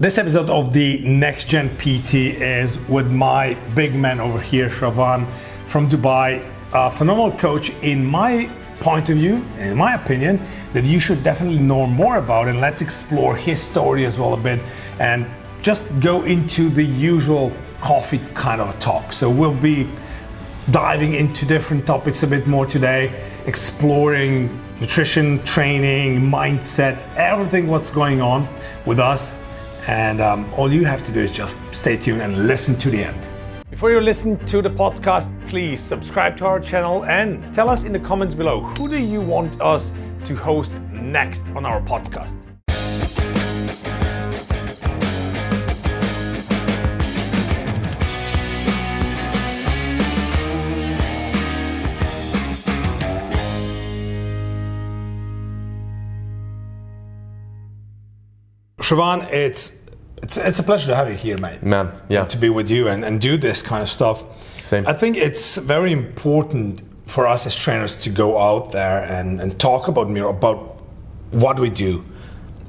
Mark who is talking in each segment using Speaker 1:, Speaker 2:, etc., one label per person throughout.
Speaker 1: This episode of the Next Gen PT is with my big man over here, Shravan from Dubai, a phenomenal coach in my point of view, in my opinion, that you should definitely know more about, and let's explore his story as well a bit and just go into the usual coffee kind of a talk. So we'll be diving into different topics a bit more today, exploring nutrition, training, mindset, everything what's going on with us. And all you have to do is just stay tuned and listen to the end. Before you listen to the podcast, please subscribe to our channel and tell us in the comments below, who do you want us to host next on our podcast? Shravan, it's a pleasure to have you here, mate.
Speaker 2: Man, yeah.
Speaker 1: To be with you and do this kind of stuff.
Speaker 2: Same.
Speaker 1: I think it's very important for us as trainers to go out there and talk about what we do.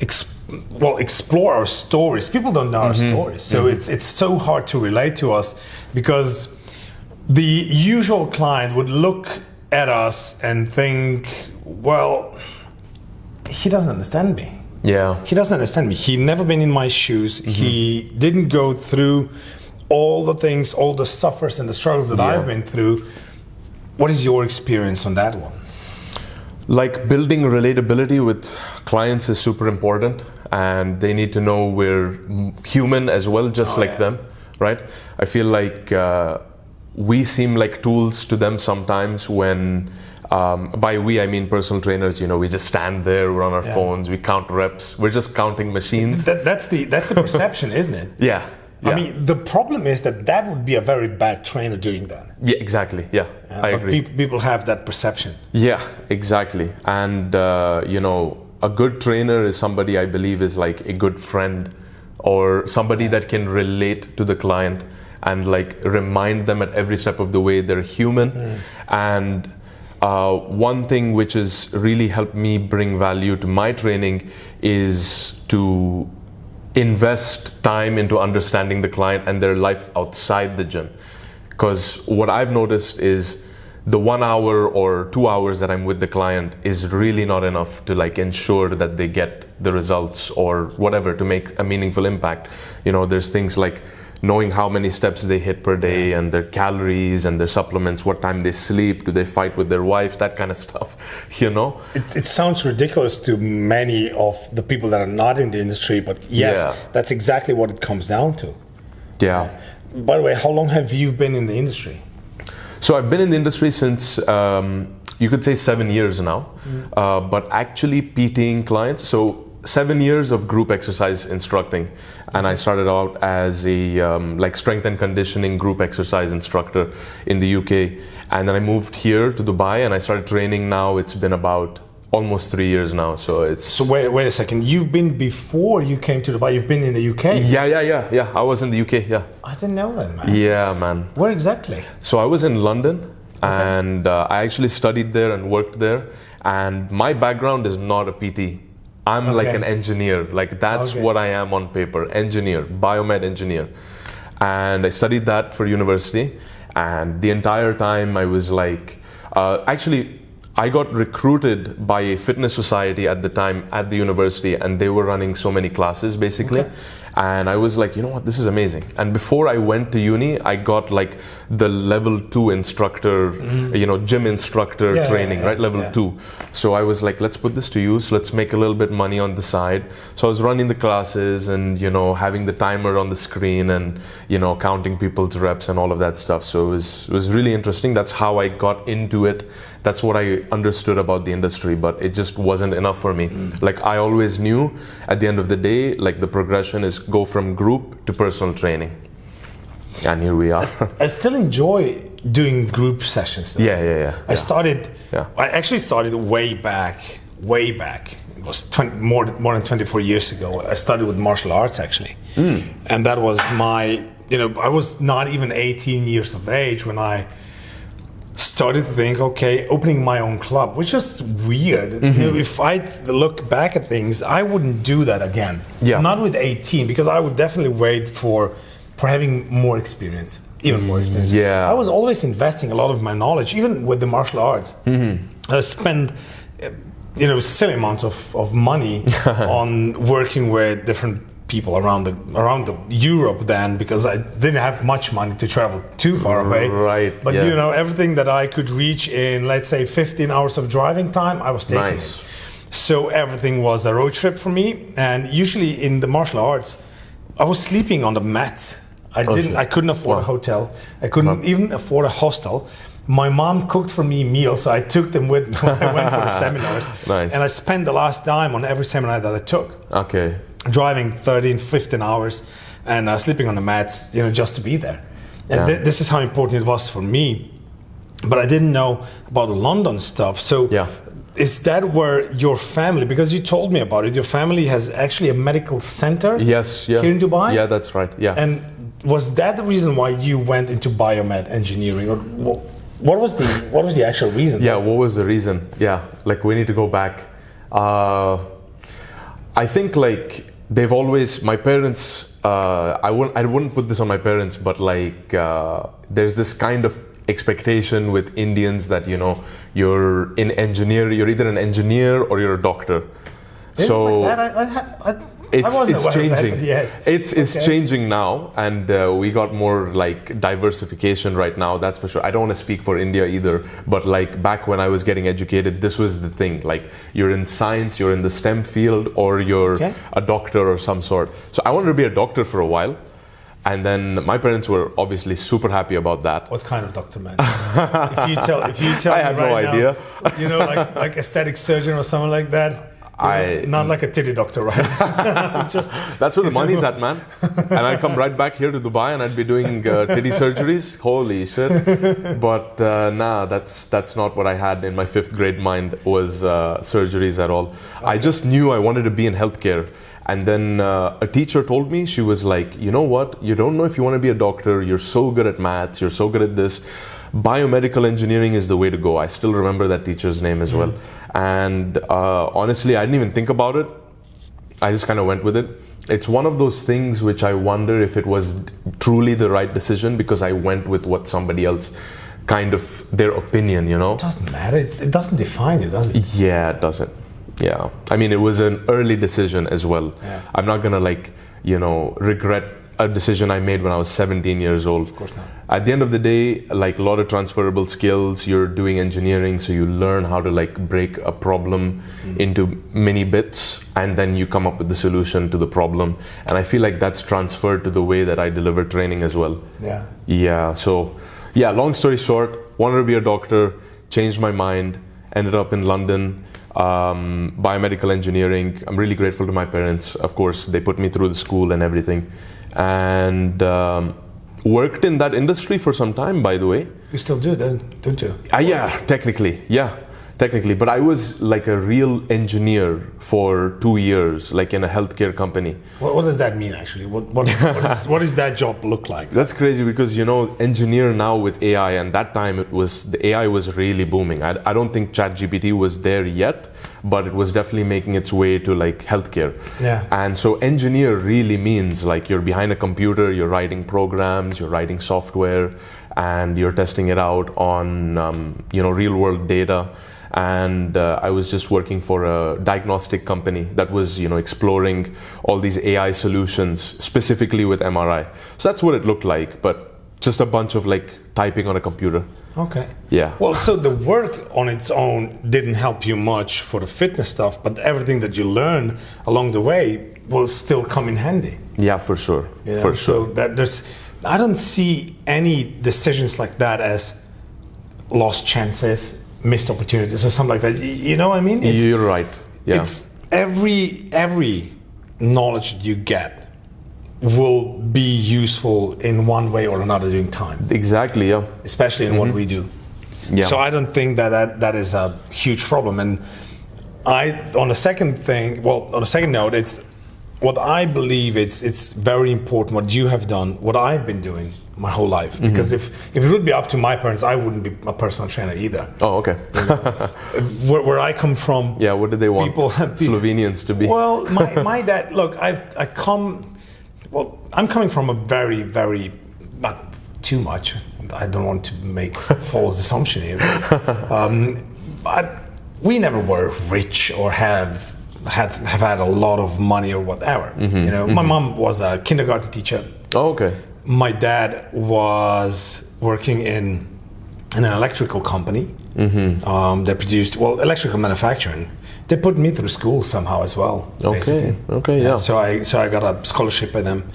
Speaker 1: Explore our stories. People don't know our stories, so it's so hard to relate to us because the usual client would look at us and think, well, he doesn't understand me.
Speaker 2: Yeah.
Speaker 1: He doesn't understand me. He never been in my shoes. He didn't go through all the things, all the suffers and the struggles that I've been through. What is your experience on that one?
Speaker 2: Like, building relatability with clients is super important, and they need to know we're human as well, just like them, right? I feel like we seem like tools to them sometimes when by we, I mean personal trainers. You know, we just stand there, we're on our phones, we count reps, we're just counting machines.
Speaker 1: That's the perception, isn't it?
Speaker 2: Yeah.
Speaker 1: I mean, the problem is that would be a very bad trainer doing that.
Speaker 2: Yeah, exactly. Yeah, I agree.
Speaker 1: People have that perception.
Speaker 2: Yeah, exactly. And you know, a good trainer is somebody I believe is like a good friend, or somebody that can relate to the client and like remind them at every step of the way they're human. And one thing which has really helped me bring value to my training is to invest time into understanding the client and their life outside the gym. Because what I've noticed is the 1 hour or 2 hours that I'm with the client is really not enough to like ensure that they get the results or whatever to make a meaningful impact. You know, there's things like knowing how many steps they hit per day and their calories and their supplements, what time they sleep, do they fight with their wife, that kind of stuff, you know?
Speaker 1: It sounds ridiculous to many of the people that are not in the industry, but yes, that's exactly what it comes down to.
Speaker 2: Yeah.
Speaker 1: By the way, how long have you been in the industry?
Speaker 2: So I've been in the industry since, you could say 7 years now, but actually PTing clients, so 7 years of group exercise instructing, and I started out as a like strength and conditioning group exercise instructor in the UK, and then I moved here to Dubai and I started training. Now it's been about almost 3 years now, so it's...
Speaker 1: So wait a second, you've been, before you came to Dubai, you've been in the UK?
Speaker 2: Yeah, I was in the UK, yeah.
Speaker 1: I didn't know that, man.
Speaker 2: Yeah, man.
Speaker 1: Where exactly?
Speaker 2: So I was in London, and I actually studied there and worked there, and my background is not a PT. I'm like an engineer, like that's what I am on paper, engineer, biomed engineer. And I studied that for university, and the entire time I was like, actually I got recruited by a fitness society at the time at the university, and they were running so many classes basically. And I was like, you know what, this is amazing. And before I went to uni, I got like the level 2 instructor, you know, gym instructor training, right? Level 2. So I was like, let's put this to use. Let's make a little bit money on the side. So I was running the classes and, you know, having the timer on the screen and, you know, counting people's reps and all of that stuff. So it was really interesting. That's how I got into it. That's what I understood about the industry, but it just wasn't enough for me. Like, I always knew at the end of the day, like the progression is go from group to personal training. And here we are.
Speaker 1: I still enjoy doing group sessions though.
Speaker 2: Yeah.
Speaker 1: I actually started way back. It was more than 24 years ago. I started with martial arts actually. And that was my, you know, I was not even 18 years of age when I started to think, okay, opening my own club, which is weird. You know, if I look back at things, I wouldn't do that again.
Speaker 2: Yeah.
Speaker 1: Not with 18, because I would definitely wait for having more experience, even more experience.
Speaker 2: Yeah.
Speaker 1: I was always investing a lot of my knowledge, even with the martial arts. I spent, silly amounts of money on working with different people around the Europe then, because I didn't have much money to travel too far away.
Speaker 2: Right.
Speaker 1: But everything that I could reach in, let's say, 15 hours of driving time, I was taking.
Speaker 2: Nice.
Speaker 1: So everything was a road trip for me. And usually in the martial arts, I was sleeping on the mat. I couldn't afford a hotel. I couldn't even afford a hostel. My mom cooked for me meals, so I took them with me when I went for the seminars.
Speaker 2: Nice.
Speaker 1: And I spent the last dime on every seminar that I took.
Speaker 2: Okay.
Speaker 1: Driving 13, 15 hours and sleeping on the mats, just to be there. And this is how important it was for me. But I didn't know about the London stuff. So is that where your family, because you told me about it, your family has actually a medical center here in Dubai?
Speaker 2: Yeah, that's right. Yeah.
Speaker 1: And was that the reason why you went into biomed engineering? Or what was the actual reason?
Speaker 2: Yeah, what was the reason? Yeah, like we need to go back. I think like they've always, my parents, I wouldn't put this on my parents, but like there's this kind of expectation with Indians that you're either an engineer or you're a doctor. So
Speaker 1: like that?
Speaker 2: it's changing.
Speaker 1: That, yes.
Speaker 2: It's changing now, and we got more like diversification right now. That's for sure. I don't want to speak for India either, but like back when I was getting educated, this was the thing. Like you're in science, you're in the STEM field, or you're a doctor or some sort. So I wanted to be a doctor for a while, and then my parents were obviously super happy about that.
Speaker 1: What kind of doctor, man? if you tell
Speaker 2: I had no idea.
Speaker 1: Now, like aesthetic surgeon or something like that. Not like a titty doctor, right?
Speaker 2: That's where the money's at, man. And I'd come right back here to Dubai and I'd be doing titty surgeries. Holy shit. But nah, that's not what I had in my 5th grade mind was surgeries at all. Okay. I just knew I wanted to be in healthcare. And then a teacher told me, she was like, you know what? You don't know if you want to be a doctor. You're so good at maths. You're so good at this. Biomedical engineering is the way to go. I still remember that teacher's name as well. And honestly, I didn't even think about it. I just kind of went with it. It's one of those things which I wonder if it was truly the right decision, because I went with what somebody else kind of, their opinion,
Speaker 1: It doesn't matter. It doesn't define you, does it?
Speaker 2: Yeah, it doesn't. Yeah. I mean, it was an early decision as well. Yeah. I'm not going to regret a decision I made when I was 17 years old.
Speaker 1: Of course not.
Speaker 2: At the end of the day, like a lot of transferable skills, you're doing engineering, so you learn how to like break a problem into many bits, and then you come up with the solution to the problem. And I feel like that's transferred to the way that I deliver training as well.
Speaker 1: Yeah.
Speaker 2: Yeah. So, yeah, long story short, wanted to be a doctor, changed my mind, ended up in London, biomedical engineering. I'm really grateful to my parents. Of course, they put me through the school and everything. And worked in that industry for some time, by the way.
Speaker 1: You still do, don't you?
Speaker 2: Yeah, technically. But I was like a real engineer for 2 years, like in a healthcare company.
Speaker 1: What does that mean, actually? What does that job look like?
Speaker 2: That's crazy, because engineer now with AI, and that time the AI was really booming. I don't think ChatGPT was there yet, but it was definitely making its way to like healthcare.
Speaker 1: Yeah.
Speaker 2: And so engineer really means like you're behind a computer, you're writing programs, you're writing software, and you're testing it out on real world data. And I was just working for a diagnostic company that was exploring all these AI solutions, specifically with MRI. So that's what it looked like, but just a bunch of like typing on a computer.
Speaker 1: Okay.
Speaker 2: Yeah.
Speaker 1: Well, so the work on its own didn't help you much for the fitness stuff, but everything that you learned along the way will still come in handy.
Speaker 2: Yeah, for sure. For sure.
Speaker 1: So that I don't see any decisions like that as lost chances, missed opportunities or something like that. You know what I mean?
Speaker 2: You're right. Yeah.
Speaker 1: It's every knowledge you get will be useful in one way or another during time.
Speaker 2: Exactly, yeah.
Speaker 1: Especially in what we do.
Speaker 2: Yeah.
Speaker 1: So I don't think that is a huge problem. And on a second note, it's what I believe it's very important what you have done, what I've been doing my whole life. Because if it would be up to my parents, I wouldn't be a personal trainer either.
Speaker 2: Oh, okay.
Speaker 1: Where I come from,
Speaker 2: what did they want Slovenians to be?
Speaker 1: Well, my dad. Look, I'm coming from a very, very, not too much. I don't want to make false assumption here. But we never were rich or have had a lot of money or whatever. My mom was a kindergarten teacher.
Speaker 2: Oh, okay.
Speaker 1: My dad was working in an electrical company. They produced electrical manufacturing. They put me through school somehow as well.
Speaker 2: Okay. Okay. Yeah.
Speaker 1: So I got a scholarship by them,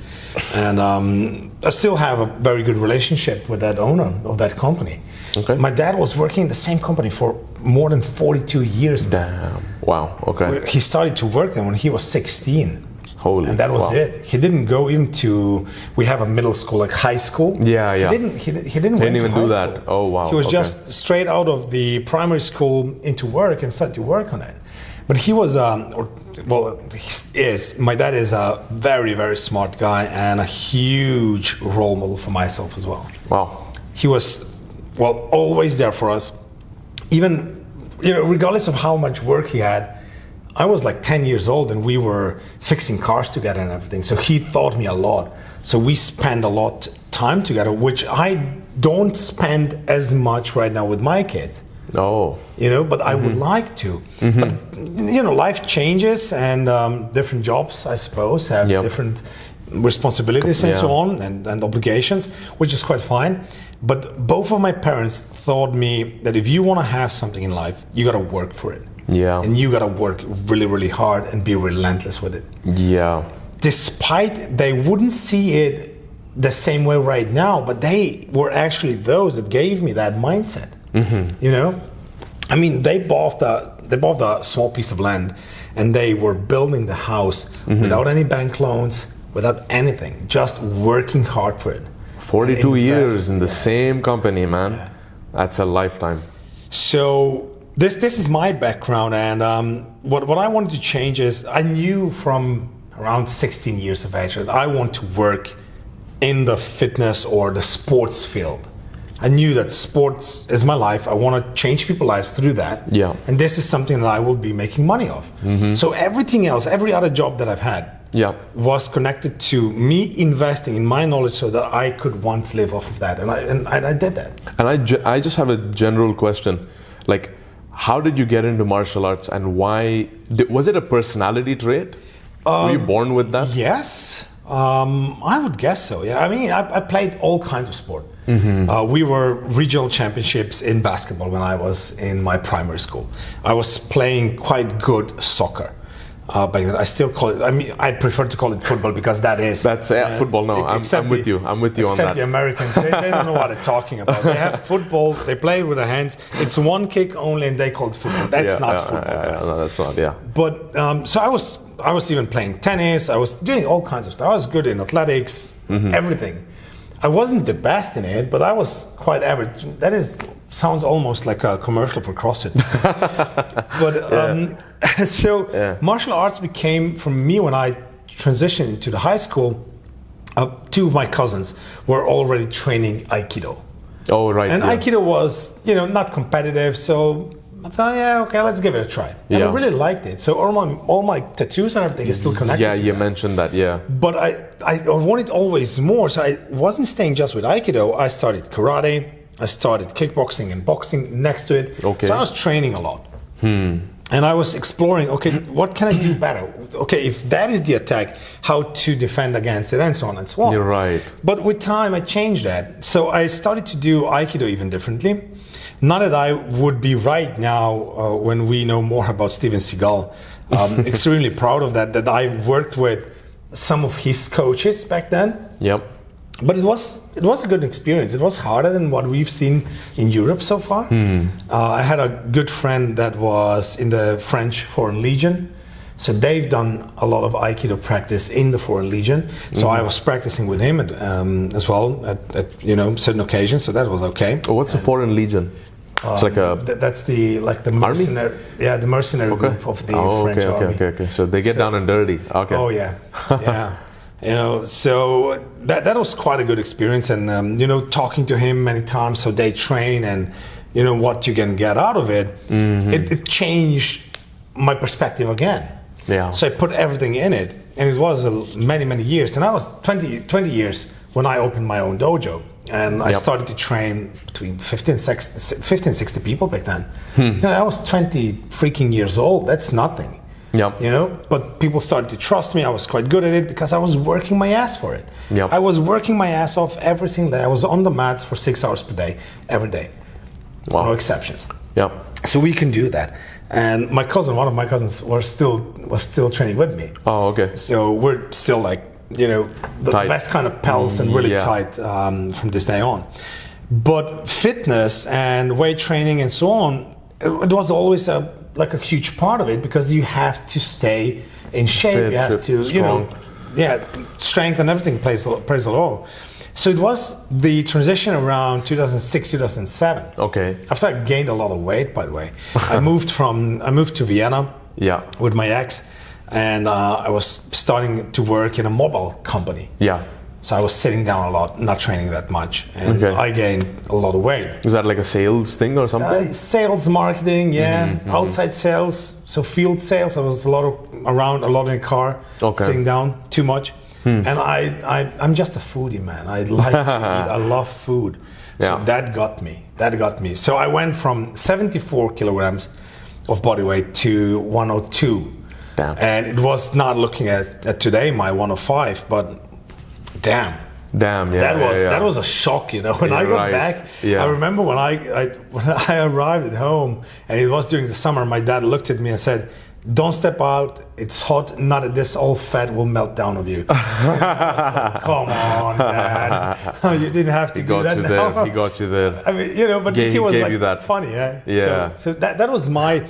Speaker 1: and I still have a very good relationship with that owner of that company.
Speaker 2: Okay.
Speaker 1: My dad was working in the same company for more than 42 years.
Speaker 2: Damn. Wow. Okay.
Speaker 1: He started to work there when he was 16.
Speaker 2: Holy.
Speaker 1: And that was it. He didn't go even to. We have a middle school, like high school.
Speaker 2: Yeah.
Speaker 1: He didn't
Speaker 2: even do that. Oh wow.
Speaker 1: He was just straight out of the primary school into work and started to work on it. But he was, my dad is a very, very smart guy and a huge role model for myself as well.
Speaker 2: Wow.
Speaker 1: He was, always there for us. Even, regardless of how much work he had, I was like 10 years old and we were fixing cars together and everything. So he taught me a lot. So we spend a lot of time together, which I don't spend as much right now with my kids.
Speaker 2: Oh.
Speaker 1: But I would like to. But, life changes and different jobs, I suppose, have different responsibilities and so on and obligations, which is quite fine. But both of my parents taught me that if you want to have something in life, you got to work for it.
Speaker 2: Yeah.
Speaker 1: And you got to work really, really hard and be relentless with it.
Speaker 2: Yeah.
Speaker 1: Despite they wouldn't see it the same way right now, but they were actually those that gave me that mindset. I mean, they bought a small piece of land and they were building the house without any bank loans, without anything, just working hard for it.
Speaker 2: 42 years in the same company, man. Yeah. That's a lifetime.
Speaker 1: So this is my background, and what I wanted to change is I knew from around 16 years of age that I want to work in the fitness or the sports field. I knew that sports is my life. I want to change people's lives through that.
Speaker 2: Yeah.
Speaker 1: And this is something that I will be making money of. So everything else, every other job that I've had was connected to me investing in my knowledge so that I could once live off of that. And I did that.
Speaker 2: And I just have a general question. Like, how did you get into martial arts and why? Was it a personality trait? Were you born with that?
Speaker 1: Yes. I would guess so. Yeah, I mean, I played all kinds of sport. We were regional championships in basketball when I was in my primary school. I was playing quite good soccer. Back then. I still call it. I mean, I prefer to call it football because that's
Speaker 2: football. No, I'm with you. I'm with you on that.
Speaker 1: Except the Americans, they don't know what they're talking about. They have football. They play with their hands. It's one kick only, and they call it football. That's not football, guys.
Speaker 2: No, that's not. Yeah.
Speaker 1: But so I was even playing tennis. I was doing all kinds of stuff. I was good in athletics, everything. I wasn't the best in it, but I was quite average. Sounds almost like a commercial for CrossFit. But martial arts became, for me, when I transitioned into the high school, two of my cousins were already training Aikido.
Speaker 2: Oh, right.
Speaker 1: And Aikido was, not competitive, so I thought, let's give it a try. And I really liked it. So all my tattoos and everything is still connected to
Speaker 2: you
Speaker 1: that.
Speaker 2: mentioned that, yeah.
Speaker 1: But I wanted always more, so I wasn't staying just with Aikido. I started karate, I started kickboxing and boxing next to it.
Speaker 2: Okay.
Speaker 1: So I was training a lot. And I was exploring, what can I do better? Okay, if that is the attack, how to defend against it, and so on and so on.
Speaker 2: You're right.
Speaker 1: But with time, I changed that. So I started to do Aikido even differently. Not that I would be right now, when we know more about Steven Seagal, extremely proud of that I worked with some of his coaches back then.
Speaker 2: Yep.
Speaker 1: But it was a good experience. It was harder than what we've seen in Europe so far. I had a good friend that was in the French Foreign Legion. So they've done a lot of Aikido practice in the Foreign Legion. So I was practicing with him as well at certain occasions. So that was okay.
Speaker 2: Oh, what's the Foreign Legion? It's like
Speaker 1: that's the mercenary, the mercenary group of the French army.
Speaker 2: Okay. So they get down and dirty. Okay.
Speaker 1: Oh yeah, yeah. So that was quite a good experience, and talking to him many times how they train and what you can get out of it, it changed my perspective again.
Speaker 2: Yeah.
Speaker 1: So I put everything in it, and it was many years. And I was 20 years when I opened my own dojo, and I started to train between 50 and 60 people back then. I was 20 freaking years old. That's nothing.
Speaker 2: Yep.
Speaker 1: But people started to trust me. I was quite good at it because I was working my ass for it.
Speaker 2: Yep.
Speaker 1: I was working my ass off every single day. I was on the mats for 6 hours per day, every day.
Speaker 2: Wow.
Speaker 1: No exceptions.
Speaker 2: Yep.
Speaker 1: So we can do that. And one of my cousins was still training with me.
Speaker 2: Oh, okay.
Speaker 1: So we're still like, the
Speaker 2: tight.
Speaker 1: best kind of pals and really tight from this day on. But fitness and weight training and so on, it was always a huge part of it, because you have to stay in shape.
Speaker 2: Fit,
Speaker 1: you have to,
Speaker 2: strong.
Speaker 1: strength and everything plays a role. So it was the transition around 2006, 2007.
Speaker 2: Okay.
Speaker 1: After I gained a lot of weight, by the way. I moved to Vienna with my ex, and I was starting to work in a mobile company.
Speaker 2: Yeah.
Speaker 1: So I was sitting down a lot, not training that much, and I gained a lot of weight.
Speaker 2: Was that like a sales thing or something?
Speaker 1: Sales, marketing, outside sales, so field sales. I was around a lot in the car, sitting down too much. And I'm just a foodie, man. I like to eat. I love food. So that got me. So I went from 74 kilograms of body weight to 102.
Speaker 2: Damn.
Speaker 1: And it was not looking at today, my 105, but damn, that was a shock, when I got back. I remember when I arrived at home, and it was during the summer, my dad looked at me and said, "Don't step out, it's hot, not that this old fat will melt down of you." Like, come on, Dad. You didn't have to do that now.
Speaker 2: He got you there.
Speaker 1: I mean, but he was
Speaker 2: gave you that.
Speaker 1: funny,
Speaker 2: Yeah.
Speaker 1: So that was my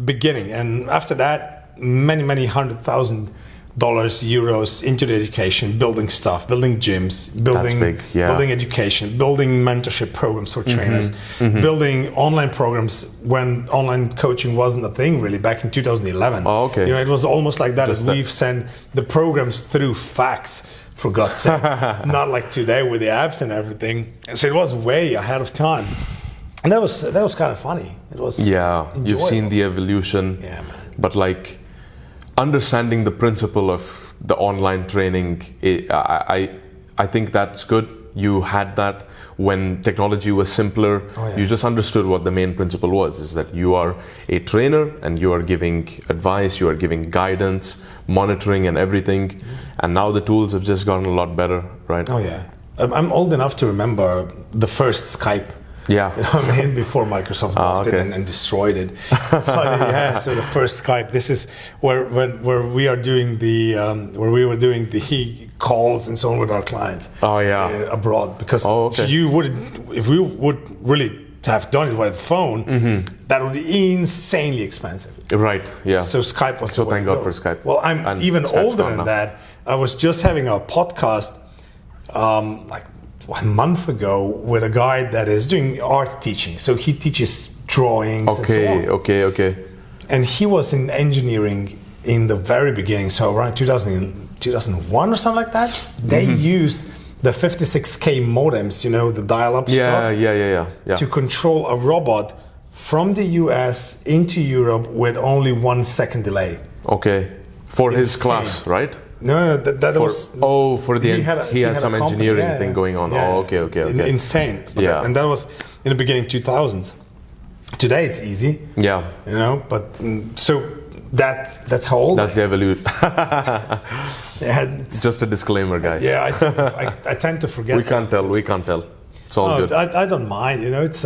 Speaker 1: beginning, and after that, many $100,000, euros into the education, building stuff, building gyms, building education, building mentorship programs for trainers, building online programs when online coaching wasn't a thing really back in 2011.
Speaker 2: Oh, okay.
Speaker 1: It was almost like that. We've sent the programs through fax, for God's sake, not like today with the apps and everything. So it was way ahead of time, and that was kind of funny. It was enjoyable.
Speaker 2: You've seen the evolution,
Speaker 1: man.
Speaker 2: But like, understanding the principle of the online training, I think that's good. You had that when technology was simpler. You just understood what the main principle was, is that you are a trainer and you are giving advice, you are giving guidance, monitoring and everything. And now the tools have just gotten a lot better, right?
Speaker 1: Oh yeah. I'm old enough to remember the first Skype.
Speaker 2: Yeah.
Speaker 1: Before Microsoft bought it and destroyed it. But so the first Skype. This is where we are doing where we were doing the calls and so on with our clients. Abroad, because if we would really have done it by the phone, that would be insanely expensive.
Speaker 2: Right. Yeah.
Speaker 1: So Skype was.
Speaker 2: So thank God for Skype.
Speaker 1: Well, I'm even older than that. I was just having a podcast, like 1 month ago, with a guy that is doing art teaching. So he teaches drawings and so on.
Speaker 2: Okay.
Speaker 1: And he was in engineering in the very beginning, so around 2001 or something like that. They used the 56K modems, the dial-up stuff,
Speaker 2: to
Speaker 1: control a robot from the US into Europe with only 1 second delay.
Speaker 2: Okay. For his class, right?
Speaker 1: No, that was...
Speaker 2: for the... He had some engineering thing going on.
Speaker 1: Yeah.
Speaker 2: Oh, okay.
Speaker 1: Insane. And that was in the beginning 2000s. Today it's easy.
Speaker 2: Yeah.
Speaker 1: But so that's how old.
Speaker 2: That's the evolution. Just a disclaimer, guys.
Speaker 1: Yeah, I tend to forget.
Speaker 2: We can't tell. It's all good.
Speaker 1: I don't mind. It's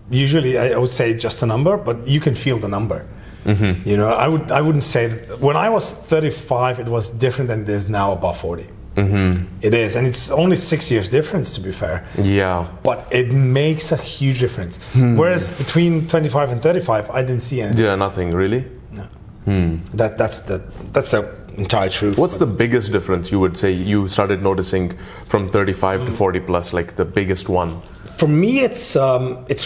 Speaker 1: usually I would say just a number, but you can feel the number. I wouldn't say that when I was 35 it was different than it is now above 40. It is, and it's only 6 years difference, to be fair.
Speaker 2: Yeah.
Speaker 1: But it makes a huge difference. Whereas between 25 and 35, I didn't see anything.
Speaker 2: Yeah, nothing really.
Speaker 1: No. That's the entire truth.
Speaker 2: What's the biggest difference you would say you started noticing from 35 to 40 plus? Like the biggest one?
Speaker 1: For me, it's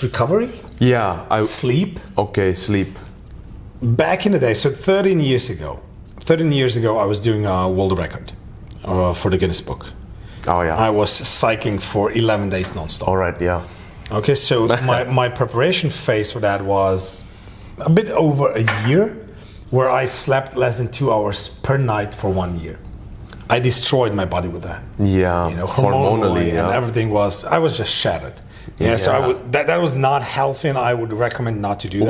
Speaker 1: recovery.
Speaker 2: Yeah.
Speaker 1: Sleep.
Speaker 2: Okay, sleep.
Speaker 1: Back in the day, so 13 years ago, I was doing a world record.
Speaker 3: for the Guinness Book.
Speaker 2: Oh yeah.
Speaker 3: I was cycling for 11 days non-stop.
Speaker 2: All right, yeah.
Speaker 3: Okay, so my preparation phase for that was a bit over a year, where I slept less than 2 hours per night for 1 year. I destroyed my body with that.
Speaker 2: Yeah,
Speaker 3: Hormonally,
Speaker 2: yeah.
Speaker 3: and everything I was just shattered. Yeah, so that was not healthy, and I would recommend not to do that.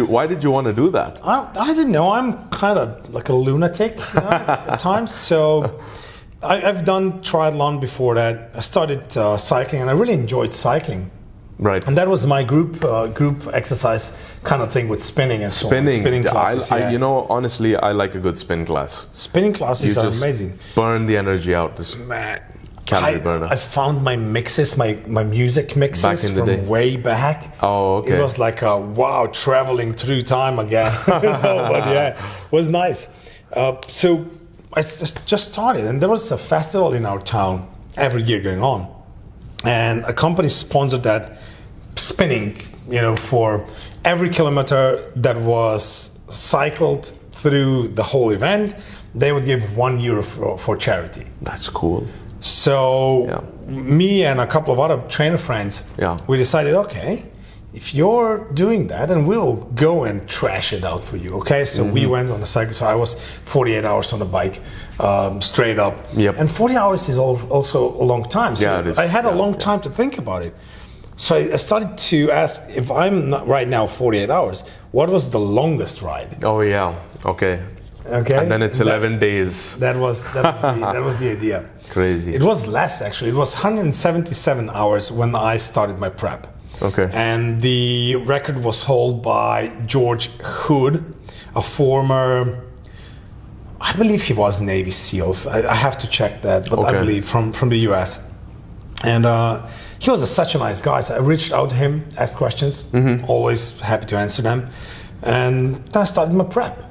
Speaker 2: Why did you want to do that?
Speaker 3: I didn't know. I'm kind of like a lunatic at times. So I've done triathlon before that. I started cycling, and I really enjoyed cycling.
Speaker 2: Right.
Speaker 3: And that was my group exercise kind of thing with spinning and so on. Spinning classes.
Speaker 2: Honestly, I like a good spin class.
Speaker 3: Spinning classes are amazing.
Speaker 2: Burn the energy out. Calorie burner.
Speaker 3: I found my mixes, my music mixes
Speaker 2: back in the day.
Speaker 3: Way back.
Speaker 2: Oh, okay.
Speaker 3: It was like traveling through time again. But yeah, it was nice. So I just started, and there was a festival in our town every year going on, and a company sponsored that spinning. For every kilometer that was cycled through the whole event, they would give €1 for charity.
Speaker 2: That's cool.
Speaker 3: So me and a couple of other trainer friends, we decided, okay, if you're doing that, then we'll go and trash it out for you. Okay, so we went on a cycle. So I was 48 hours on the bike, straight up.
Speaker 2: Yep.
Speaker 3: And 40 hours is also a long time. So
Speaker 2: it is.
Speaker 3: I had a long time to think about it. So I started to ask, if I'm not right now 48 hours, what was the longest ride?
Speaker 2: Oh yeah, okay. And then it's 11 days.
Speaker 3: That was the idea.
Speaker 2: Crazy.
Speaker 3: It was less, actually. It was 177 hours when I started my prep.
Speaker 2: Okay.
Speaker 3: And the record was held by George Hood, a former, I believe he was Navy SEALs. I have to check that, but I believe from the US. And he was such a nice guy. So I reached out to him, asked questions, always happy to answer them. And then I started my prep.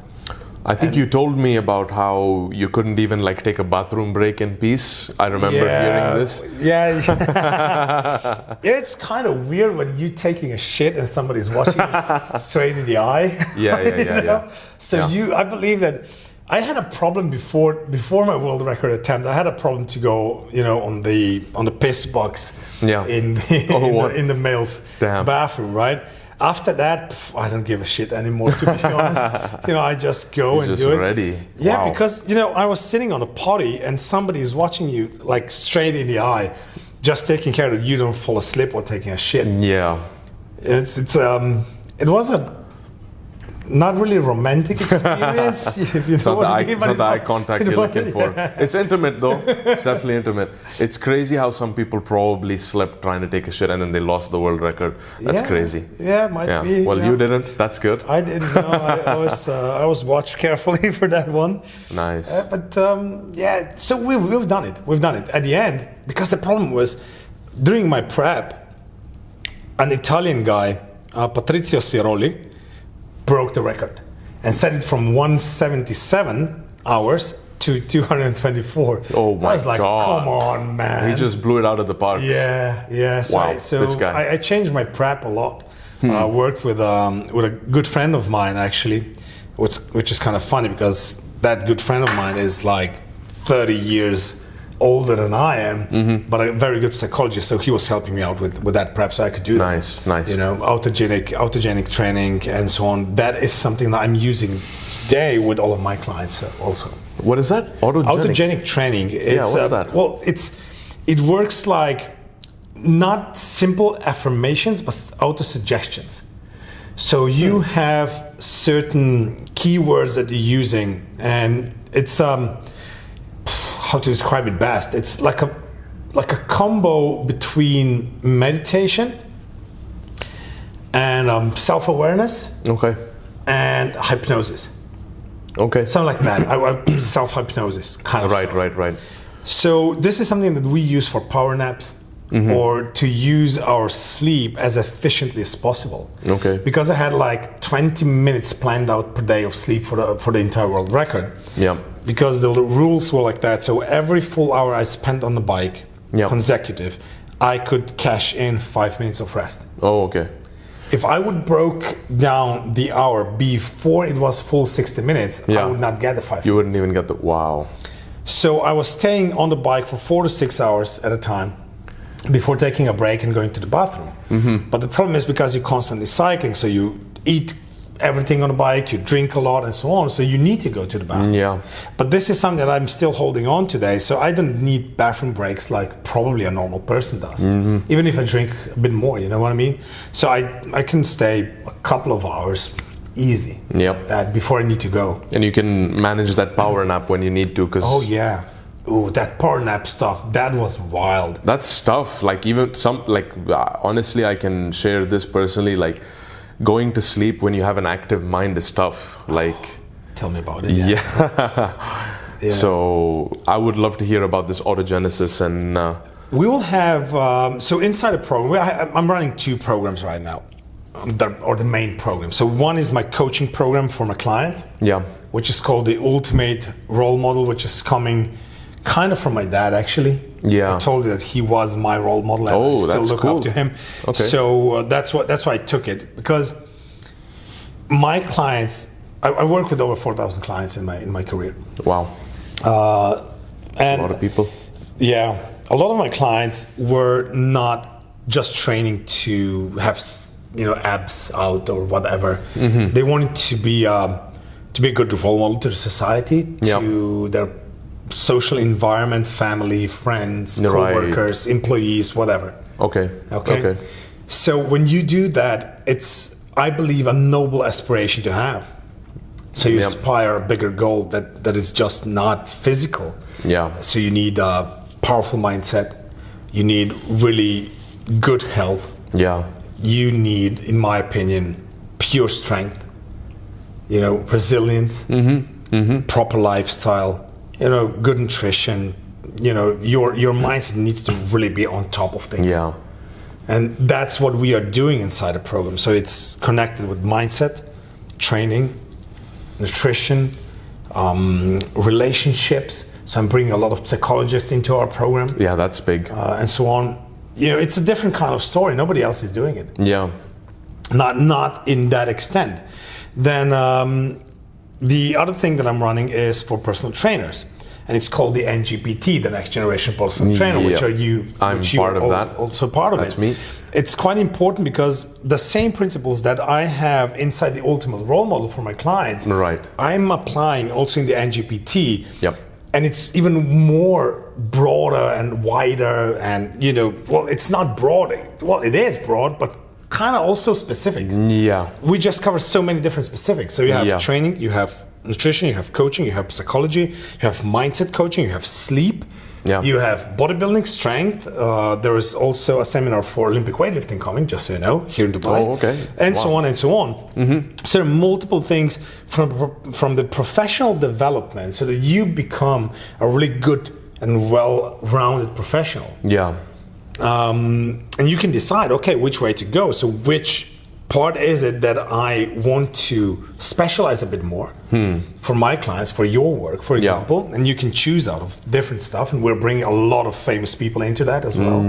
Speaker 2: I think you told me about how you couldn't even take a bathroom break in peace. I remember hearing this.
Speaker 3: Yeah. It's kind of weird when you're taking a shit and somebody's watching you straight in the eye.
Speaker 2: Yeah.
Speaker 3: So I believe that I had a problem before my world record attempt. I had a problem to go, on the piss box in the male's bathroom, right? After that, I don't give a shit anymore, to be honest. I just go and do it.
Speaker 2: Ready.
Speaker 3: Yeah, because, I was sitting on a potty and somebody is watching you straight in the eye, just taking care that you don't fall asleep or taking a shit.
Speaker 2: Yeah.
Speaker 3: It was a not really romantic experience. If you know what I mean.
Speaker 2: It's not the eye contact you're looking for. It's intimate though. It's definitely intimate. It's crazy how some people probably slept trying to take a shit and then they lost the world record. That's crazy.
Speaker 3: Yeah, might be.
Speaker 2: Well, you didn't. That's good.
Speaker 3: I didn't. No, I was watched carefully for that one.
Speaker 2: Nice.
Speaker 3: So we've done it. We've done it at the end, because the problem was during my prep, an Italian guy, Patrizio Ciroli, broke the record and set it from 177 hours to 224.
Speaker 2: Oh my God.
Speaker 3: I was like, come on, man.
Speaker 2: He just blew it out of the park.
Speaker 3: Yeah. So
Speaker 2: this guy.
Speaker 3: I changed my prep a lot. Worked with a good friend of mine, actually, which is kind of funny because that good friend of mine is 30 years older than I am, but a very good psychologist. So he was helping me out with that prep, so I could do
Speaker 2: nice.
Speaker 3: autogenic training and so on. That is something that I'm using today with all of my clients also.
Speaker 2: What is that?
Speaker 3: Autogenic training.
Speaker 2: What's that?
Speaker 3: Well, it works like not simple affirmations, but auto-suggestions. So you have certain keywords that you're using, and it's how to describe it best? It's like a combo between meditation and self-awareness.
Speaker 2: Okay.
Speaker 3: And hypnosis.
Speaker 2: Okay.
Speaker 3: Something like that. Self-hypnosis kind of stuff.
Speaker 2: Right.
Speaker 3: So this is something that we use for power naps or to use our sleep as efficiently as possible.
Speaker 2: Okay.
Speaker 3: Because I had 20 minutes planned out per day of sleep for the entire world record.
Speaker 2: Yeah.
Speaker 3: Because the rules were like that. So every full hour I spent on the bike, consecutive, I could cash in 5 minutes of rest.
Speaker 2: Oh, okay.
Speaker 3: If I would broke down the hour before it was full 60 minutes, I would not get the 5 minutes.
Speaker 2: You wouldn't even get the, wow.
Speaker 3: So I was staying on the bike for 4 to 6 hours at a time before taking a break and going to the bathroom. But the problem is because you're constantly cycling, so you eat everything on the bike, you drink a lot and so on, so you need to go to the bathroom.
Speaker 2: Yeah.
Speaker 3: But this is something that I'm still holding on today, so I don't need bathroom breaks like probably a normal person does. Even if I drink a bit more, you know what I mean? So I can stay a couple of hours easy like that before I need to go.
Speaker 2: And you can manage that power nap when you need to, because
Speaker 3: Oh yeah. Ooh, that power nap stuff, that was wild.
Speaker 2: that's tough. Like even some, like honestly, I can share this personally. Like going to sleep when you have an active mind is tough. Like
Speaker 3: Tell me about it.
Speaker 2: yeah. So I would love to hear about this autogenesis and.
Speaker 3: We will have, so inside the program, I'm running 2 programs right now, or the main program. So one is my coaching program for my clients, which is called the Ultimate Role Model, which is coming kind of from my dad, actually. I told you that he was my role model, and I still look up to him. So that's why I took it, because my clients, I work with over 4,000 clients in my career.
Speaker 2: Wow.
Speaker 3: And
Speaker 2: a lot of people.
Speaker 3: Yeah, a lot of my clients were not just training to have, abs out or whatever. They wanted to be a good role model to the society, to their social environment, family, friends, co-workers, employees, whatever.
Speaker 2: Okay.
Speaker 3: So when you do that, it's, I believe, a noble aspiration to have. So you aspire a bigger goal that is just not physical. So you need a powerful mindset. You need really good health. You need, in my opinion, pure strength. Resilience, proper lifestyle. Good nutrition. Your mindset needs to really be on top of things. And that's what we are doing inside the program. So it's connected with mindset, training, nutrition, relationships. So I'm bringing a lot of psychologists into our program.
Speaker 2: That's big.
Speaker 3: And so on. It's a different kind of story. Nobody else is doing it. Not in that extent. Then the other thing that I'm running is for personal trainers. And it's called the NGPT, the Next Generation Personal Trainer, which are you.
Speaker 2: I'm part of that.
Speaker 3: Also part of it.
Speaker 2: That's me.
Speaker 3: It's quite important because the same principles that I have inside the Ultimate Role Model for my clients, I'm applying also in the NGPT. And it's even more broader and wider and, it's not broad. Well, it is broad, but kind of also specifics. We just cover so many different specifics. So you have training, you have nutrition, you have coaching, you have psychology, you have mindset coaching, you have sleep, you have bodybuilding, strength. There is also a seminar for Olympic weightlifting coming, just so you know, here in Dubai. And so on and so on. So there are multiple things from the professional development so that you become a really good and well-rounded professional. And you can decide, which way to go. So which part is it that I want to specialize a bit more for my clients, for your work, for example, and you can choose out of different stuff, and we're bringing a lot of famous people into that as well.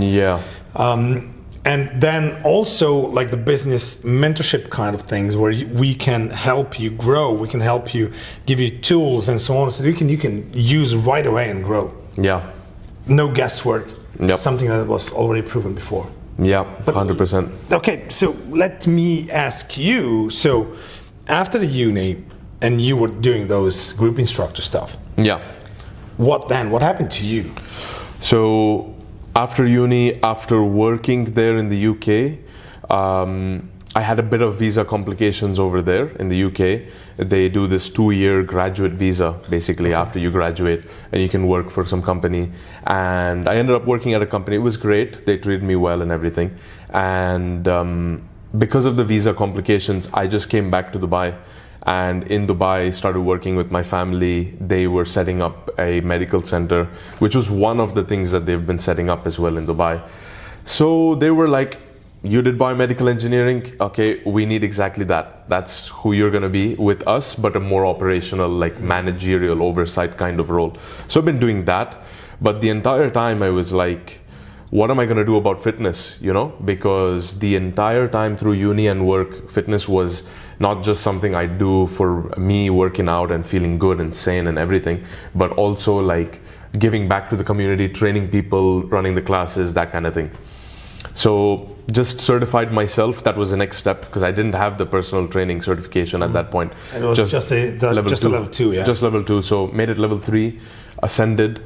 Speaker 3: And then also like the business mentorship kind of things where we can help you grow, we can help you, give you tools and so on, so you can use right away and grow. No guesswork, something that was already proven before.
Speaker 2: 100%.
Speaker 3: Okay, so let me ask you, so after the uni and you were doing those group instructor stuff, what then? What happened to you?
Speaker 2: So after uni, after working there in the UK, I had a bit of visa complications over there in the UK. They do this 2-year graduate visa, basically, after you graduate, and you can work for some company. And I ended up working at a company. It was great. They treated me well and everything. And because of the visa complications, I just came back to Dubai. And in Dubai, I started working with my family. They were setting up a medical center, which was one of the things that they've been setting up as well in Dubai. So they were like, you did biomedical engineering, okay, we need exactly that. That's who you're gonna be with us, but a more operational, like managerial oversight kind of role. So I've been doing that, but the entire time I was like, what am I going to do about fitness, you know? Because the entire time through uni and work, fitness was not just something I do for me working out and feeling good and sane and everything, but also like giving back to the community, training people, running the classes, that kind of thing. So just certified myself. That was the next step, because I didn't have the personal training certification at that point.
Speaker 3: And it was just a level 2, yeah?
Speaker 2: Just level 2. So made it level 3, ascended,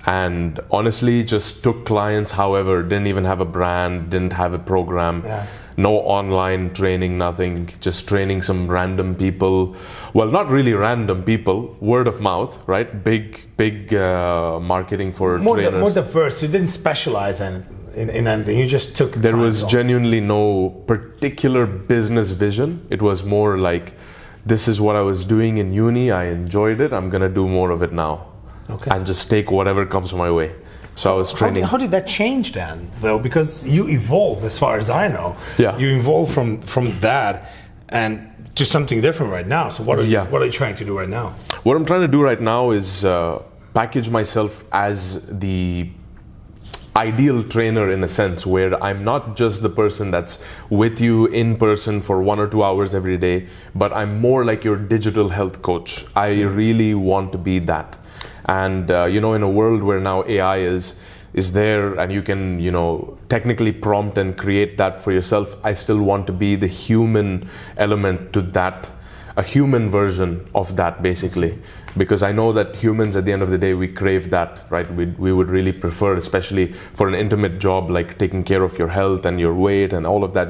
Speaker 2: and honestly just took clients. However, didn't even have a brand, didn't have a program.
Speaker 3: Yeah.
Speaker 2: No online training, nothing, just training some random people. Well, not really random people, word of mouth, right? Big marketing for trainers.
Speaker 3: More diverse. You didn't specialize in anything. You just took.
Speaker 2: There was genuinely no particular business vision. It was more like, this is what I was doing in uni. I enjoyed it. I'm gonna do more of it now, and just take whatever comes my way. So I was training.
Speaker 3: How did that change then, though? Because you evolved, as far as I know.
Speaker 2: Yeah.
Speaker 3: You evolved from that and to something different right now. So what are you trying to do right now?
Speaker 2: What I'm trying to do right now is package myself as the ideal trainer, in a sense, where I'm not just the person that's with you in person for 1 or 2 hours every day, but I'm more like your digital health coach. I really want to be that. And you know, in a world where now AI is there and you can, you know, technically prompt and create that for yourself, I still want to be the human element to that, a human version of that, basically. Because I know that humans, at the end of the day, we crave that, right? We would really prefer, especially for an intimate job like taking care of your health and your weight and all of that.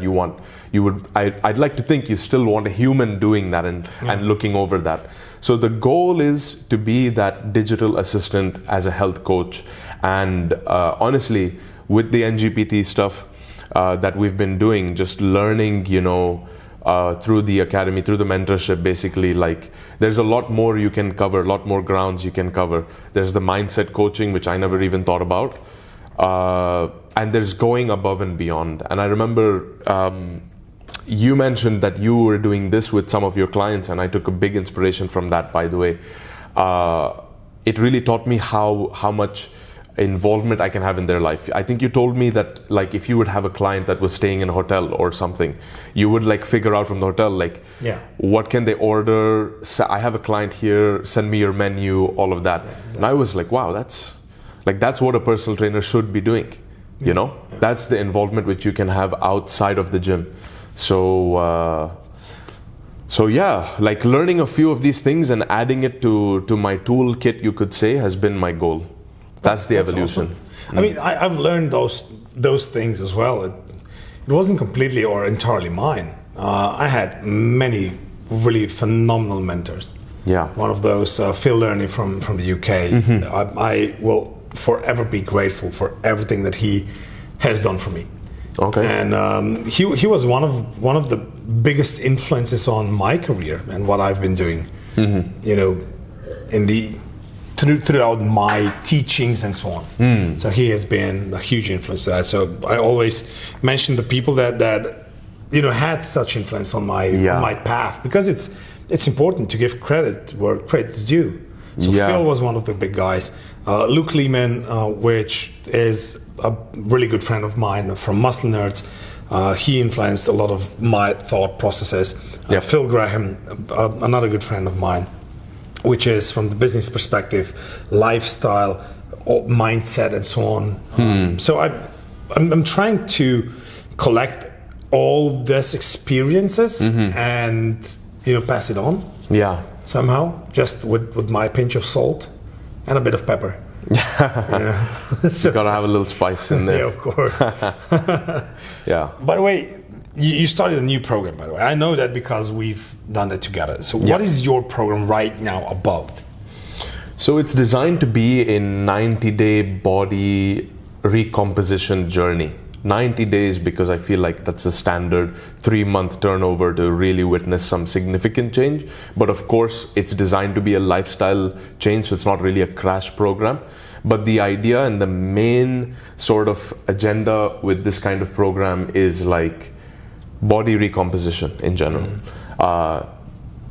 Speaker 2: I'd like to think you still want a human doing that and looking over that. So the goal is to be that digital assistant as a health coach. And honestly, with the NGPT stuff that we've been doing, just learning, you know, through the academy, through the mentorship, basically, like, there's a lot more you can cover, a lot more grounds you can cover. There's the mindset coaching, which I never even thought about. And there's going above and beyond. And I remember you mentioned that you were doing this with some of your clients, and I took a big inspiration from that, by the way. It really taught me how much involvement I can have in their life. I think you told me that, like, if you would have a client that was staying in a hotel or something, you would like figure out from the hotel, like, what can they order? I have a client here, send me your menu, all of that. Exactly. And I was like, wow, that's what a personal trainer should be doing. You know, that's the involvement which you can have outside of the gym. So yeah, like learning a few of these things and adding it to my toolkit, you could say, has been my goal. That's the evolution.
Speaker 3: Awesome. I mean, I've learned those things as well. It wasn't completely or entirely mine. I had many really phenomenal mentors.
Speaker 2: Yeah.
Speaker 3: One of those, Phil Learning from the UK. Mm-hmm. I will forever be grateful for everything that he has done for me.
Speaker 2: Okay.
Speaker 3: And he was one of the biggest influences on my career and what I've been doing. Mm-hmm. You know, throughout my teachings and so on. So he has been a huge influence to that. So I always mention the people that you know had such influence on my path, because it's important to give credit where credit is due. So Phil was one of the big guys. Luke Lehman, which is a really good friend of mine from Muscle Nerds, he influenced a lot of my thought processes. Phil Graham, another good friend of mine, which is from the business perspective, lifestyle, mindset, and so on. So I'm trying to collect all these experiences and, you know, pass it on. Yeah. Somehow, just with my pinch of salt and a bit of pepper. So,
Speaker 2: you gotta have a little spice in there.
Speaker 3: Yeah, of course.
Speaker 2: Yeah.
Speaker 3: By the way, you started a new program, by the way. I know that because we've done that together. So what is your program right now about?
Speaker 2: So it's designed to be a 90-day body recomposition journey. 90 days, because I feel like that's a standard 3-month turnover to really witness some significant change. But of course, it's designed to be a lifestyle change, so it's not really a crash program. But the idea and the main sort of agenda with this kind of program is like body recomposition in general.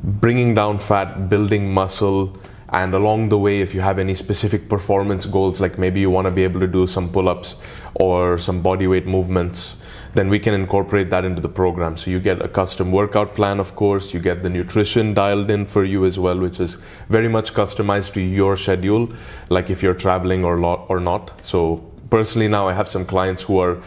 Speaker 2: Bringing down fat, building muscle, And along the way, if you have any specific performance goals, like maybe you want to be able to do some pull-ups or some body weight movements, then we can incorporate that into the program. So you get a custom workout plan, of course, you get the nutrition dialed in for you as well, which is very much customized to your schedule, like if you're traveling or not. So personally now I have some clients who are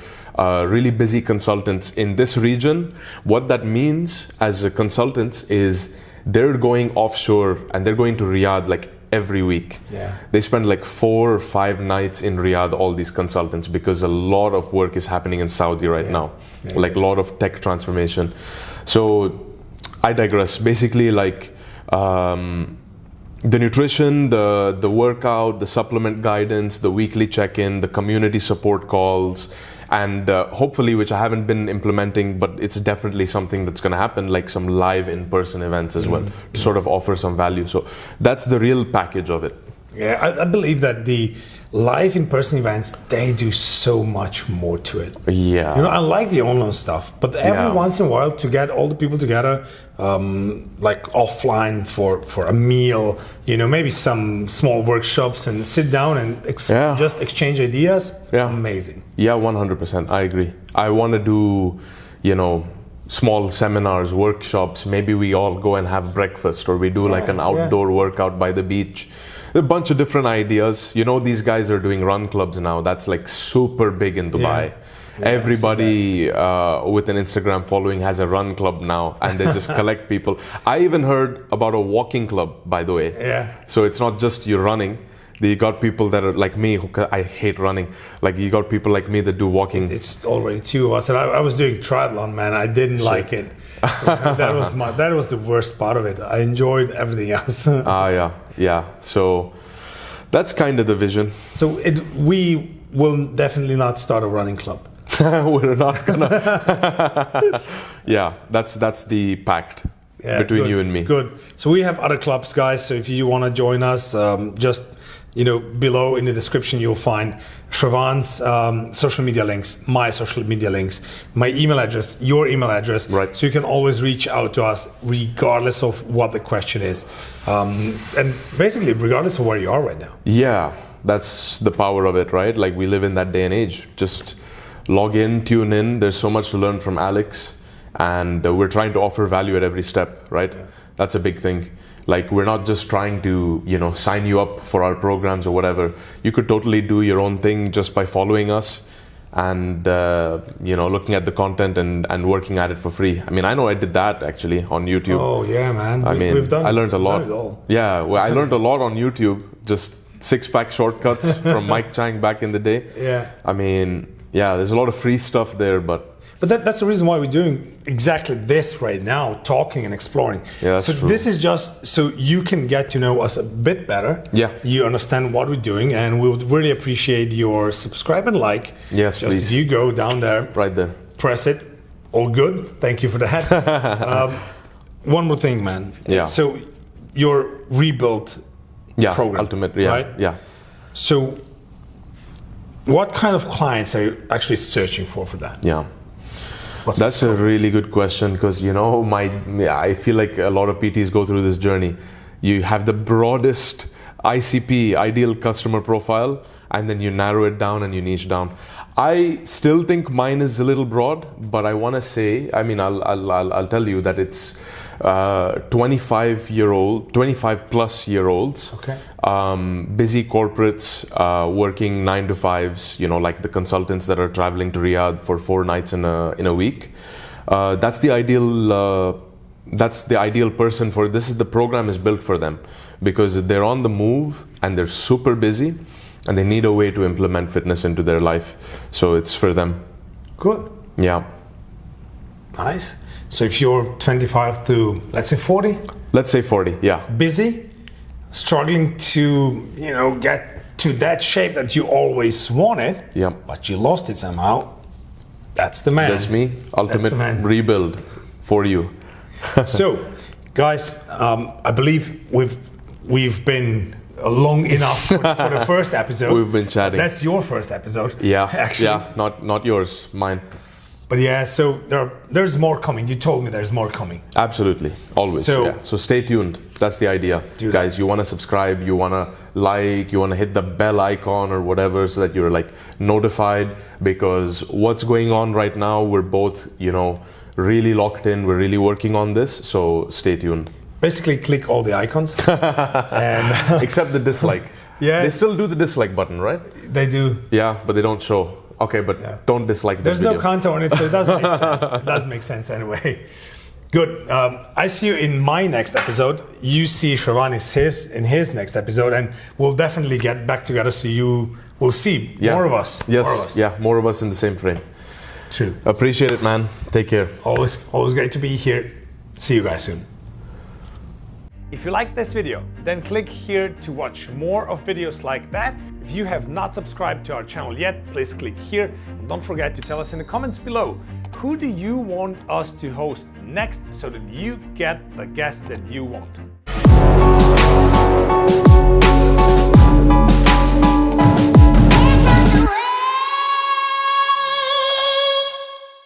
Speaker 2: really busy consultants in this region. What that means as a consultant is they're going offshore and they're going to Riyadh like every week.
Speaker 3: Yeah.
Speaker 2: They spend like 4 or 5 nights in Riyadh, all these consultants, because a lot of work is happening in Saudi right now, like a lot of tech transformation. So I digress. Basically, like the nutrition, the workout, the supplement guidance, the weekly check-in, the community support calls, and hopefully, which I haven't been implementing, but it's definitely something that's going to happen, like some live in-person events as well, to sort of offer some value. So that's the real package of it.
Speaker 3: Yeah, I believe that the live in-person events, they do so much more to it.
Speaker 2: Yeah.
Speaker 3: You know, I like the online stuff, but every once in a while to get all the people together, like offline for a meal, you know, maybe some small workshops and sit down and just exchange ideas.
Speaker 2: Yeah.
Speaker 3: Amazing.
Speaker 2: Yeah, 100%. I agree. I want to do, you know, small seminars, workshops. Maybe we all go and have breakfast, or we do like an outdoor workout by the beach. A bunch of different ideas. You know, these guys are doing run clubs now. That's like super big in Dubai. Yeah, everybody with an Instagram following has a run club now, and they just collect people. I even heard about a walking club, by the way.
Speaker 3: Yeah.
Speaker 2: So it's not just you running. You got people that are like me, who I hate running. Like you got people like me that do walking.
Speaker 3: It's already 2 of us, and I was doing triathlon, man. I didn't like it. That was the worst part of it. I enjoyed everything else.
Speaker 2: Yeah. So that's kind of the vision.
Speaker 3: So we will definitely not start a running club.
Speaker 2: We're not gonna. Yeah, that's the pact between you and me.
Speaker 3: Good. So we have other clubs, guys. So if you want to join us, just below in the description you'll find Shravan's social media links, my social media links, my email address, your email address.
Speaker 2: Right.
Speaker 3: So you can always reach out to us regardless of what the question is, and basically regardless of where you are right now.
Speaker 2: Yeah, that's the power of it, right? Like we live in that day and age. Just log in, tune in. There's so much to learn from Alex, and we're trying to offer value at every step, right? Yeah. That's a big thing. Like we're not just trying to, sign you up for our programs or whatever. You could totally do your own thing just by following us and, looking at the content and working at it for free. I mean, I know I did that actually on YouTube.
Speaker 3: Oh yeah, man.
Speaker 2: I learned a lot. Yeah, well, I learned a lot on YouTube, just 6-pack shortcuts from Mike Chang back in the day.
Speaker 3: Yeah.
Speaker 2: I mean, yeah, there's a lot of free stuff there, but
Speaker 3: that's the reason why we're doing exactly this right now, talking and exploring.
Speaker 2: Yeah, that's true.
Speaker 3: This is just so you can get to know us a bit better.
Speaker 2: Yeah.
Speaker 3: You understand what we're doing, and we would really appreciate your subscribe and like.
Speaker 2: Yes,
Speaker 3: just
Speaker 2: please.
Speaker 3: If you go down there.
Speaker 2: Right there.
Speaker 3: Press it. All good. Thank you for that. One more thing, man.
Speaker 2: Yeah.
Speaker 3: So your rebuild program.
Speaker 2: Ultimate.
Speaker 3: Yeah. Right?
Speaker 2: Yeah.
Speaker 3: So what kind of clients are you actually searching for that?
Speaker 2: Yeah. That's a really good question, because I feel like a lot of PTs go through this journey. You have the broadest ICP, ideal customer profile, and then you narrow it down and you niche down. I still think mine is a little broad, but I want to say, I'll tell you that it's 25 plus year olds,
Speaker 3: okay.
Speaker 2: Busy corporates, working 9 to 5s, like the consultants that are traveling to Riyadh for 4 nights in a week. That's the ideal person for this. The program is built for them, because they're on the move and they're super busy and they need a way to implement fitness into their life. So it's for them.
Speaker 3: Good.
Speaker 2: Yeah.
Speaker 3: Nice. So if you're 25 to, let's say 40?
Speaker 2: Let's say 40, yeah.
Speaker 3: Busy, struggling to, get to that shape that you always wanted, but you lost it somehow, that's the man.
Speaker 2: That's me. Ultimate rebuild for you.
Speaker 3: So, guys, I believe we've been long enough for the first episode.
Speaker 2: We've been chatting.
Speaker 3: That's your first episode.
Speaker 2: Yeah,
Speaker 3: actually.
Speaker 2: Yeah, not yours, mine.
Speaker 3: But yeah, so there's more coming. You told me there's more coming.
Speaker 2: Absolutely, always. So stay tuned. That's the idea, guys. You want to subscribe, you want to like, you want to hit the bell icon or whatever, so that you're like notified. Because what's going on right now, we're both, really locked in. We're really working on this. So stay tuned.
Speaker 3: Basically, click all the icons, and
Speaker 2: except the dislike.
Speaker 3: Yeah,
Speaker 2: they still do the dislike button, right?
Speaker 3: They do.
Speaker 2: Yeah, but they don't show. Okay, but don't dislike this video.
Speaker 3: There's no counter on it, so it does make sense. It does make sense anyway. Good. I see you in my next episode. You see Shravan in his next episode, and we'll definitely get back together so you will see more of us.
Speaker 2: Yes,
Speaker 3: more of us.
Speaker 2: Yeah, more of us in the same frame.
Speaker 3: True.
Speaker 2: Appreciate it, man. Take care.
Speaker 3: Always great to be here. See you guys soon.
Speaker 1: If you like this video, then click here to watch more of videos like that. If you have not subscribed to our channel yet, please click here. And don't forget to tell us in the comments below, who do you want us to host next so that you get the guest that you want.